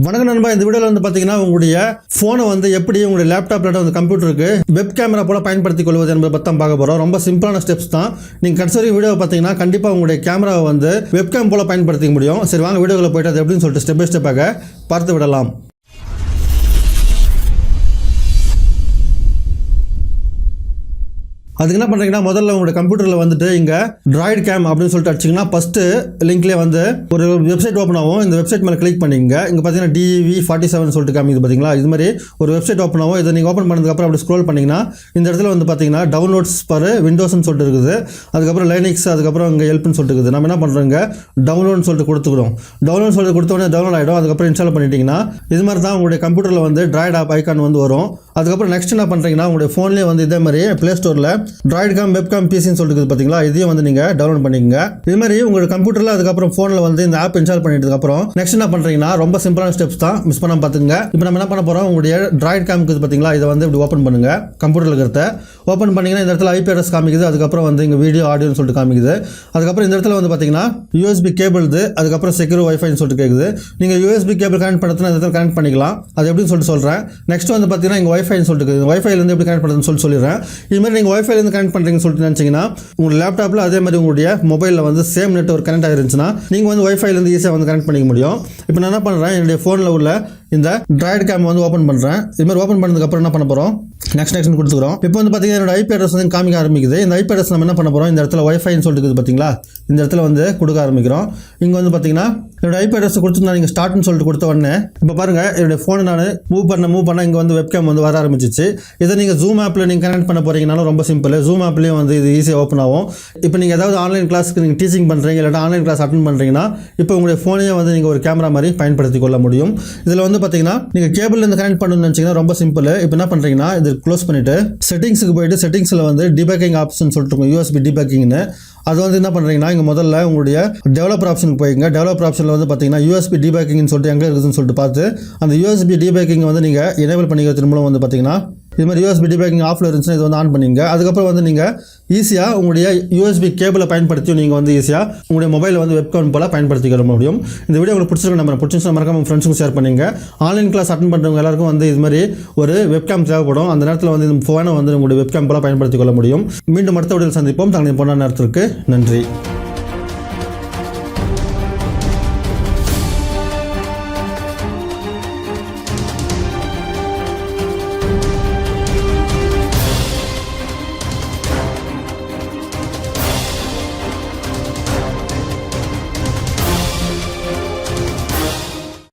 வணக்கம் நண்பா, இந்த வீடியோவில் வந்து பார்த்தீங்கன்னா உங்களுடைய ஃபோனை வந்து எப்படி உங்களுடைய லேப்டாப்ல வந்து கம்ப்யூட்டருக்கு வெப் கேமரா போல பயன்படுத்திக் கொள்வது என்பதை பற்றி தான் பார்க்க போகிறோம். ரொம்ப சிம்பிளான ஸ்டெப்ஸ் தான். நீங்கள் கடைசி வரைக்கும் வீடியோ பார்த்தீங்கன்னா கண்டிப்பாக உங்களுடைய கேமராவை வந்து வெப்கேம் போல பயன்படுத்திக்க முடியும். சரி வாங்க வீடியோவில் போய்ட்டு அது எப்படின்னு சொல்லிட்டு ஸ்டெப் பை ஸ்டெப்பாக பார்த்து விடலாம். அதுக்கு என்ன பண்ணுறீங்கன்னா முதல்ல உங்களுடைய கம்ப்யூட்டரில் வந்துட்டு இங்கே ட்ராய்ட் கேம் அப்படின்னு சொல்லிட்டு அடிச்சிங்கன்னா ஃபஸ்ட்டு லிங்க்லேயே வந்து ஒரு வெப்சைட் ஓப்பன் ஆகும். இந்த வெப்சைட் மேலே கிளிக் பண்ணிங்க. இங்கே பார்த்தீங்கன்னா DV47 சொல்லிட்டு காமிக்குது பார்த்தீங்களா. இது மாதிரி ஒரு வெப்சைட் ஓப்பன் ஆகும். இதை நீங்கள் ஓப்பன் பண்ணதுக்கப்புறம் அப்படி ஸ்க்ரோல் பண்ணிங்கன்னா இந்த இடத்துல வந்து பார்த்தீங்கன்னா டவுன்லோட்ஸ் ஃபார் விண்டோஸ்னு சொல்லிட்டு இருக்குது. அதுக்கப்புறம் லைனிக்ஸ், அதுக்கப்புறம் இங்கே ஹெல்ப்னு சொல்லிட்டு இருக்குது. நம்ம என்ன பண்ணுறோங்க டவுன்லோட்னு சொல்லிட்டு கொடுத்துக்கிறோம். டவுன்லோட் சொல்லிட்டு கொடுத்தோடனே டவுன்லோட் ஆகிடும். அதுக்கப்புறம் இன்ஸ்டால் பண்ணிட்டீங்கன்னா இது மாதிரி தான் உங்களுடைய கம்ப்யூட்டரில் வந்து ட்ராய்ட் ஆப் ஐக்கான் வந்து வரும். அதுக்கப்புறம் நெக்ஸ்ட் என்ன பண்ணுறீங்கன்னா உங்களுடைய ஃபோன்லேயே வந்து இதே மாதிரி ப்ளே ஸ்டோரில் ட்ராய்ட் கேம் வெப்கேம் பிசின்னு சொல்லிட்டு பார்த்தீங்களா, இதையும் வந்து நீங்கள் டவுன்லோட் பண்ணிக்கங்க. இது மாதிரி உங்கள் கம்ப்யூட்டரில் அதுக்கப்புறம் ஃபோனில் வந்து இந்த ஆப் இன்ஸ்டால் பண்ணிட்டு அப்புறம் நெக்ஸ்ட் என்ன பண்ணுறீங்கன்னா ரொம்ப சிம்பிளான ஸ்டெப்ஸ் தான், மிஸ் பண்ணாம பார்த்துங்க. இப்போ நம்ம என்ன பண்ண போகிறோம், உங்களுடைய ட்ராய்ட் கேம் பார்த்தீங்களா, இதை வந்து இப்படி ஓப்பன் பண்ணுங்க. கம்ப்யூட்டரில் இருக்கிறத ஓப்பன் பண்ணிங்கன்னா இந்த இடத்துல IP அட்ரஸ் காமிக்குது. அதுக்கப்புறம் வந்து இங்கே வீடியோ ஆடியோன்னு சொல்லிட்டு காமிக்குது. அதுக்கப்புறம் இந்த இடத்துல வந்து பார்த்தீங்கன்னா USB கேபிள், அதுக்கப்புறம் செக்யூர் வைஃபைன்னு சொல்லிட்டு கேட்குது. நீங்கள் USB கேபிள் கனெக்ட் பண்ணுறதுனா இந்த இடத்துல கனெக்ட் பண்ணிக்கலாம். அது எப்படின்னு சொல்லிட்டு சொல்கிறேன். நெக்ஸ்ட் வந்து பார்த்தீங்கன்னா இங்கே வைஃபைன்னு சொல்லிட்டு இருக்குது. வைஃபைலேருந்து எப்படி கனெக்ட் பண்ணுறதுன்னு சொல்லிடுறேன். இது மாதிரி நீங்கள் வைஃபைலேருந்து கனெக்ட் பண்ணுறீங்கன்னு சொல்லிட்டு நினச்சிங்கன்னா உங்கள் லேப்டாப்பில் அதே மாதிரி உங்களுடைய மொபைலில் வந்து சேம் நெட்வொர்க் கனெக்ட் ஆகிருந்துச்சுன்னா நீங்கள் வந்து வைஃபைலேருந்து ஈஸியாக வந்து கனெக்ட் பண்ணிக்க முடியும். இப்போ நான் என்ன பண்ணுறேன், என்னுடைய ஃபோனில் உள்ள இந்த ட்ராய்ட் கேம் வந்து ஓப்பன் பண்ணுறேன். இது மாதிரி ஓப்பன் பண்ணதுக்கப்புறம் என்ன பண்ண போகிறோம், நெக்ஸ்ட் கொடுத்துக்கிறோம். இப்போ வந்து பார்த்தீங்கன்னா என்னோட IP அட்ரஸ் வந்து காமிக்க ஆரம்பிக்குது. இந்த IP அட்ரஸ் நம்ம என்ன பண்ண போகிறோம், இந்த இடத்துல வைஃபைன்னு சொல்லிட்டு இருக்குது பார்த்தீங்களா, இந்த இடத்துல வந்து கொடுக்க ஆரம்பிக்கிறோம். இங்கே வந்து பார்த்தீங்கன்னா என்னோட IP அட்ரஸ் கொடுத்துருந்தா நீங்கள் ஸ்டார்ட்னு சொல்லிட்டு கொடுத்த உடனே இப்போ பாருங்கள் என்னுடைய ஃபோனை நான் மூவ் பண்ண இங்கே வந்து வெப்கேம் வந்து வர ஆரம்பிச்சிச்சு. இதை நீங்கள் ஜூம் ஆப்பில் நீங்கள் கனெக்ட் பண்ண போகிறீங்கனாலும் ரொம்ப சிம்பிள். ஜூம் ஆப்லேயும் வந்து இது ஈஸியாக ஓப்பன் ஆகும். இப்போ நீங்கள் ஏதாவது ஆன்லைன் கிளாஸ்க்கு நீங்கள் டீச்சிங் பண்ணுறீங்க, இல்லாட்டா ஆன்லைன் கிளாஸ் அட்டன் பண்ணுறீங்கன்னா இப்போ உங்களுடைய ஃபோனையே வந்து நீங்கள் ஒரு கேமரா மாதிரி பயன்படுத்தி கொள்ள முடியும். இதில் வந்து பார்த்தீங்கன்னா நீங்கள் கேபிள்லேருந்து கனெக்ட் பண்ணணும்னு நினச்சிங்கன்னா ரொம்ப சிம்பிள். இப்போ என்ன பண்ணுறீங்கன்னா இது க்ளோஸ் பண்ணிவிட்டு செட்டிங்ஸுக்கு போயிட்டு செட்டிங்ஸில் வந்து டிபேக்கிங் ஆப்ஷன் சொல்லிட்டு இருக்கும், USB டிபேக்கிங்னு. அது வந்து என்ன பண்ணுறீங்கன்னா இங்கே முதல்ல உங்களுடைய டெவலப்பர் ஆப்ஷனுக்கு போய்ங்க. டெவலப்பர் ஆப்ஷனில் வந்து பார்த்தீங்கன்னா USB டிபேக்கிங்னு சொல்லிட்டு எங்கே இருக்குதுன்னு சொல்லிட்டு பார்த்து அந்த USB டிபேக்கிங் வந்து நீங்கள் எனேபிள் பண்ணிக்கிறது மூலம் வந்து பார்த்தீங்கன்னா இது மாதிரி USB டிபேக்கிங் ஆஃபில் இருந்துச்சுன்னா இது வந்து ஆன் பண்ணிங்க. அதுக்கப்புறம் வந்து நீங்கள் ஈஸியாக உங்களுடைய USB கேபிளை பயன்படுத்தி நீங்கள் வந்து ஈஸியாக உங்களுடைய மொபைலில் வந்து வெப்கேம் போல பயன்படுத்திக்க முடியும். இந்த வீடியோ உங்களுக்கு பிடிச்சிருக்க மறக்காம உங்கள் ஃப்ரெண்ட்ஸுக்கும் ஷேர் பண்ணுங்க. ஆன்லைன் கிளாஸ் அட்டன் பண்ணுறவங்க எல்லாருக்கும் வந்து இது மாதிரி ஒரு வெப்கேம் தேவைப்படும். அந்த நேரத்தில் வந்து இந்த ஃபோனை வந்து உங்களுடைய வெப்கேம் போல பயன்படுத்திக் கொள்ள முடியும். மீண்டும் அடுத்த வீடியோவில் சந்திப்போம். தங்களின் பொன்னான நேரத்திற்கு நன்றி.